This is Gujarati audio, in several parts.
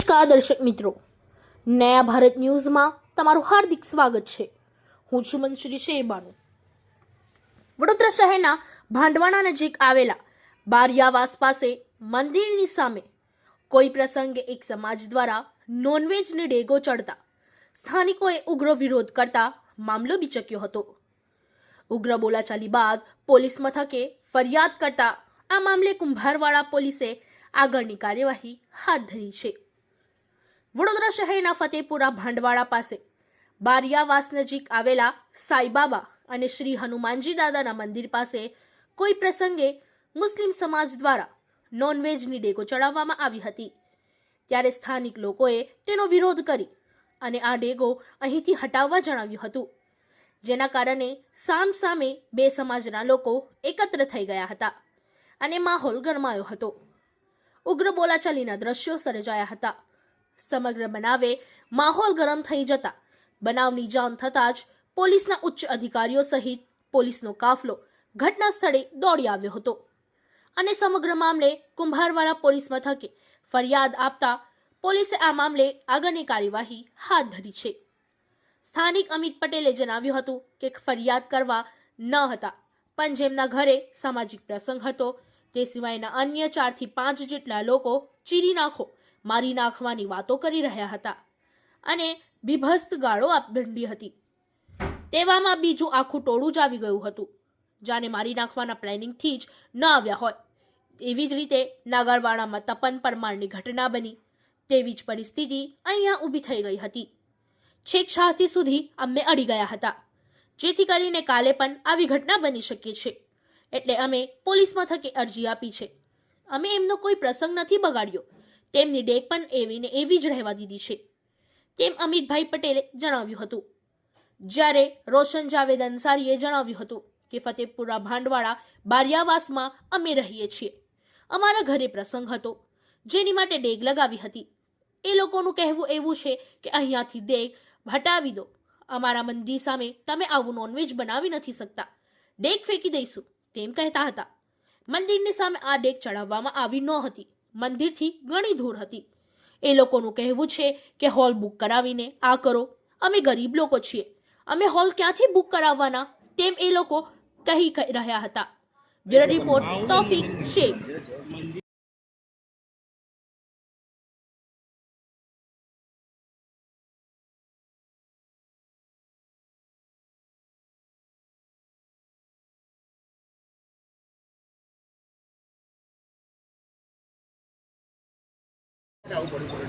નમસ્કાર દર્શક મિત્રો, નયા ભારત ન્યૂઝમાં તમારું હાર્દિક સ્વાગત છે। હું છું મનસુરી શેરબાનુ। વડોદરા શહેરના ભાંડવાણા નજીક આવેલા બારિયાવાસ પાસે મંદિરની સામે કોઈ પ્રસંગે એક સમાજ દ્વારા નોનવેજની ડેગો ચડતા સ્થાનિકોએ ઉગ્ર વિરોધ કરતા મામલો બિચક્યો હતો। ઉગ્ર બોલાચાલી બાદ પોલીસ મથકે ફરિયાદ કરતા આ મામલે કુંભારવાડા પોલીસે આગળની કાર્યવાહી હાથ ધરી છે। વડોદરા શહેરના ફતેપુરા ભાંડવાડા પાસે બારિયાવાસ નજીક આવેલા સાઈબાબા અને શ્રી હનુમાનજી દાદાના મંદિર પાસે કોઈ પ્રસંગે મુસ્લિમ સમાજ દ્વારા નોનવેજની ડેગો ચડાવવામાં આવી હતી, ત્યારે સ્થાનિક લોકોએ તેનો વિરોધ કરી અને આ ડેગો અહીંથી હટાવવા જણાવ્યું હતું, જેના કારણે સામસામે બે સમાજના લોકો એકત્ર થઈ ગયા હતા અને માહોલ ગરમાયો હતો। ઉગ્ર બોલાચાલીના દ્રશ્યો સર્જાયા હતા। સમગ્ર બનાવે માહોલ ગરમ થઈ જતા બનાવની જાણ થતાં જ પોલીસના ઉચ્ચ અધિકારીઓ સહિત પોલીસનો કાફલો ઘટના સ્થળે દોડી આવ્યો હતો અને સમગ્ર મામલે કુંભારવાડા પોલીસ મથકે ફરિયાદ આપતા પોલીસે આ મામલે આગળની કાર્યવાહી હાથ ધરી છે। સ્થાનિક અમિત પટેલે જણાવ્યું હતું કે ફરિયાદ કરવા ન હતા, પણ જેમના ઘરે સામાજિક પ્રસંગ હતો તે સિવાયના અન્ય 4 થી 5 જેટલા લોકો ચીરી નાખો, મારી નાખવાની વાતો કરી રહ્યા હતા અને બીભત્સ ગાળો આપી હતી। તેવામાં બીજું આખું ટોળું જ આવી ગયું હતું, જાણે મારી નાખવાના પ્લાનિંગથી જ ન આવ્યા હોય। એવી જ રીતે નાગરવાડામાં તપન પરમારની ઘટના બની તેવી જ પરિસ્થિતિ અહીંયા ઊભી થઈ ગઈ હતી। છેક છાતી સુધી અમે અડી ગયા હતા, જેથી કરીને કાલે પણ આવી ઘટના બની શકે છે, એટલે અમે પોલીસ મથકે અરજી આપી છે। અમે એમનો કોઈ પ્રસંગ નથી બગાડ્યો, તેમની ડેગ પણ એવી ને એવી જ રહેવા દીધી છે, તેમ અમિતભાઈ પટેલે જણાવ્યું હતું। જ્યારે રોશન જાવેદ અંસારીએ જણાવ્યું હતું કે ફતેપુરા ભાંડવાડા બારિયાવાસમાં અમે રહીએ છીએ, અમારા ઘરે પ્રસંગ હતો જેની માટે ડેગ લગાવી હતી। એ લોકોનું કહેવું એવું છે કે અહીંયાથી ડેગ હટાવી દો, અમારા મંદિર સામે તમે આવું નોનવેજ બનાવી નથી શકતા, ડેગ ફેંકી દઈશું તેમ કહેતા હતા। મંદિરની સામે આ ડેગ ચડાવવામાં આવી ન હતી, મંદિરથી ઘણી દૂર હતી। એ લોકોનું કહેવું છે કે હોલ બુક કરાવીને આ કરો, અમે ગરીબ લોકો છીએ, અમે હોલ ક્યાંથી બુક કરાવવાના, તેમ એ લોકો કહી રહ્યા હતા। Bureau report Taufiq Shaikh.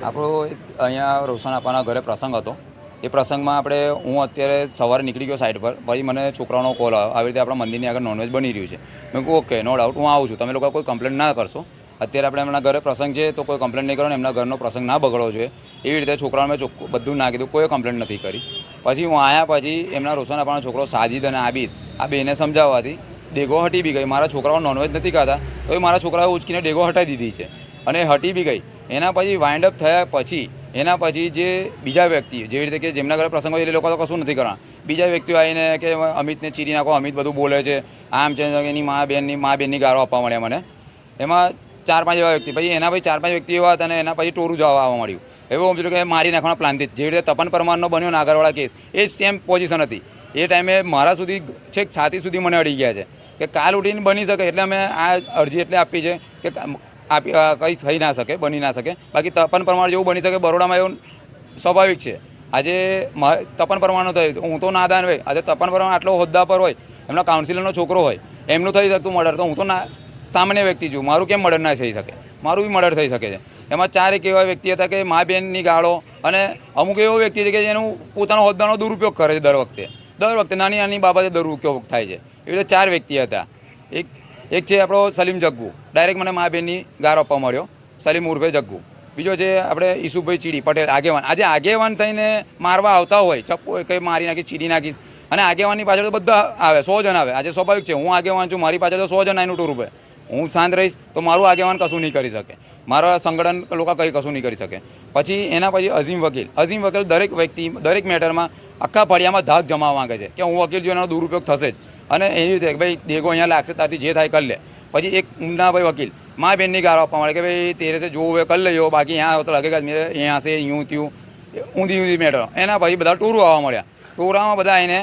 આપણો અહીંયા રોશન આપવાના ઘરે પ્રસંગ હતો। એ પ્રસંગમાં હું અત્યારે સવારે નીકળી ગયો સાઈડ પર, પછી મને છોકરાનો કોલ આવ્યો, આવી રીતે આપણા મંદિરની આગળ નોનવેજ બની રહ્યું છે। મેં કહ્યું ઓકે, નો ડાઉટ, હું આવું છું, તમે લોકો કોઈ કમ્પ્લેન ના કરશો, અત્યારે એમના ઘરે પ્રસંગ છે તો કોઈ કમ્પ્લેન નહીં કરો ને એમના ઘરનો પ્રસંગ ના બગડવો જોઈએ, એવી રીતે છોકરાઓને મેં બધું ના કીધું, કોઈ કમ્પ્લેન નથી કરી। પછી હું આવ્યા પછી એમના રોશન આપવાનો છોકરો સાજીદ અને આબિદ આ બેને સમજાવવાથી ડેગો હટી બી ગઈ। મારા છોકરાઓ નોનવેજ નથી ખાતા તો એ મારા છોકરાઓ ઉચકીને ડેગો હટાવી દીધી છે અને હટી બી ગઈ। એના પછી વાઇન્ડ અપ થયા પછી જે બીજા વ્યક્તિ જેવી રીતે કે જેમના ઘરે પ્રસંગ હોય એ લોકો તો કશું નથી કરવાના, બીજા વ્યક્તિઓ આવીને કે અમિતને ચીરી નાખો, અમિત બધું બોલે છે, આમ છે, એની મા બેનની ગાળો આપવા મળ્યા મને। એમાં 4-5 એવા વ્યક્તિ, પછી એના પછી 4-5 વ્યક્તિ એવા હતા અને એના પછી ટોરું જવા આવવા મળ્યું। એવું સમજ્યું કે મારી નાખવાના પ્લાનથી જેવી રીતે તપન પરમારનો બન્યો નાગરવાળા કેસ, એ જ સેમ પોઝિશન હતી। એ ટાઈમે મારા સુધી છેક છાતી સુધી મને અડી ગયા છે કે કાલ ઉઠીને બની શકે, એટલે અમે આ અરજી એટલે આપી છે કે કંઈ થઈ ના શકે, બની ના શકે। બાકી તપન પરમાર જેવું બની શકે બરોડામાં એવું સ્વાભાવિક છે। આજે તપન પરમારનો થયું, હું તો નાદાન હોય, આજે તપન પરમાર આટલો હોદ્દા પર હોય, એમના કાઉન્સિલરનો છોકરો હોય, એમનું થઈ શકતું મર્ડર, તો હું તો સામાન્ય વ્યક્તિ છું, મારું કેમ મર્ડર ના થઈ શકે? મારું બી મર્ડર થઈ શકે છે। એમાં 4 એક એવા વ્યક્તિ હતા કે મા બેનની ગાળો, અને અમુક એવો વ્યક્તિ છે કે જેનું પોતાનો હોદ્દાનો દુરુપયોગ કરે છે, દર વખતે નાની બાબતે દુરુપયોગ થાય છે। એવી રીતે 4 વ્યક્તિ હતા। એક છે આપણો સલીમ જગ્ગુ, ડાયરેક્ટ મને મા બેનની ગાળો આપવા મળ્યો, સલીમ ઉર્ફે જગ્ગુ। બીજો છે આપણે ઈસુભાઈ ચીડી પટેલ આગેવાન, આજે આગેવાન થઈને મારવા આવતા હોય, ચપ્પુ કંઈ મારી નાખીશ, ચીરી નાખીશ, અને આગેવાનની પાછળ તો બધા આવે, 100 જણ આવે। આજે સ્વાભાવિક છે, હું આગેવાન છું, મારી પાછળ તો 100 જણ આવીને ટૂર રૂપે, હું શાંત રહીશ તો મારું આગેવાન કશું નહીં કરી શકે, મારા સંગઠન લોકો કંઈ કશું નહીં કરી શકે। પછી એના પછી અઝીમ વકીલ દરેક વ્યક્તિ દરેક મેટરમાં આખા ફળિયામાં ધાક જમાવવા માંગે છે કે હું વકીલ છું, એનો દુરુપયોગ થશે જ, અને એવી રીતે ભાઈ ડેગો અહીંયા લાગશે, તારથી જે થાય કરી લે। પછી એક મુન્નાભાઈ વકીલ माँ बहन ની ગાળો આપવા મળે કે ભાઈ તેરે से जो हुए कर लो बाकी यहाँ तो लगेगा मेरे यहाँ से यूँ त्यूँ ઊંધી મેટર એના પછી બધા ટોરું આવવા મળ્યા ટોરામાં બધા એને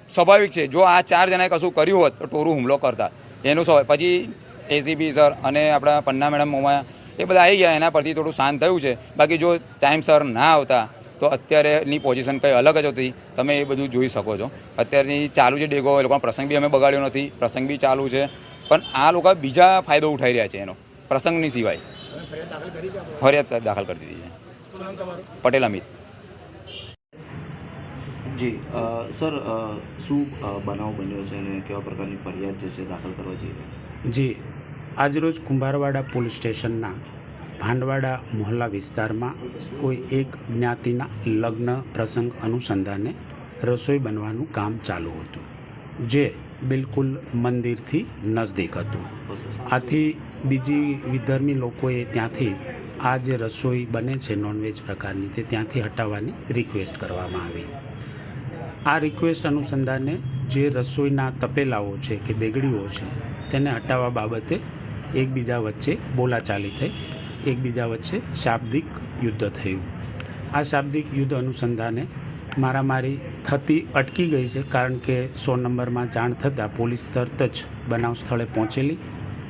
સ્વાભાવિક છે જો આ 4 જણાએ કશું કર્યું હોત તો ટોરું હુમલો કરતા એનું સ્વાભાવિક પછી એસીપી સર અને આપણા પન્ના મેડમ મોમાં એ બધા આવી ગયા એના પરથી થોડું શાંત થયું છે બાકી જો ટાઈમસર ના આવતા તો અત્યારેની પોઝિશન કંઈ અલગ જ હતી તમે એ બધું જોઈ શકો છો અત્યારની ચાલુ છે ડેગો એ લોકોનો પ્રસંગ બી અમે બગાડ્યો નથી પ્રસંગ બી ચાલુ છે પણ આ લોકો બીજા ફાયદો ઉઠાવી રહ્યા છે એનો પ્રસંગની સિવાય ફરિયાદ દાખલ કરી દીધી છે પટેલ અમિત જી સર શું બનાવ બન્યો છે અને કેવા પ્રકારની ફરિયાદ જે છે દાખલ કરવા જઈ રહ્યા છે? જી આજરોજ કુંભારવાડા પોલીસ સ્ટેશનના ભાંડવાડા મોહલ્લા વિસ્તારમાં કોઈ એક જ્ઞાતિના લગ્ન પ્રસંગ અનુસંધાને રસોઈ બનવાનું કામ ચાલુ હતું જે બિલકુલ મંદિરથી નજદીક હતું. આથી બીજી વિધર્મી લોકોએ ત્યાંથી આ જે રસોઈ બને છે નોનવેજ પ્રકારની તે ત્યાંથી હટાવવાની રિક્વેસ્ટ કરવામાં આવી. આ રિક્વેસ્ટ અનુસંધાને જે રસોઈના તપેલાઓ છે કે દેગડીઓ છે તેને હટાવવા બાબતે એકબીજા વચ્ચે બોલાચાલી થઈ, એકબીજા વચ્ચે શાબ્દિક યુદ્ધ થયું. આ શાબ્દિક યુદ્ધ અનુસંધાને મારામારી થતી અટકી ગઈ છે કારણ કે 100 નંબરમાં જાણ થતાં પોલીસ તરત જ બનાવ સ્થળે પહોંચેલી.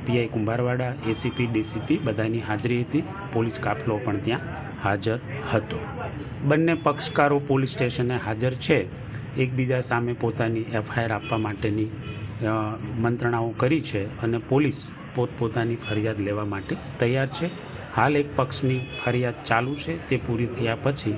પીઆઈ કુંભારવાડા, એસીપી, ડીસીપી બધાની હાજરી હતી. પોલીસ કાફલો પણ ત્યાં હાજર હતો. બંને પક્ષકારો પોલીસ સ્ટેશને હાજર છે. એકબીજા સામે પોતાની એફઆઈઆર આપવા માટેની મંત્રણાઓ કરી છે અને પોલીસ પોતપોતાની ફરિયાદ લેવા માટે તૈયાર છે. હાલ એક પક્ષની ફરિયાદ ચાલુ છે, તે પૂરી થયા પછી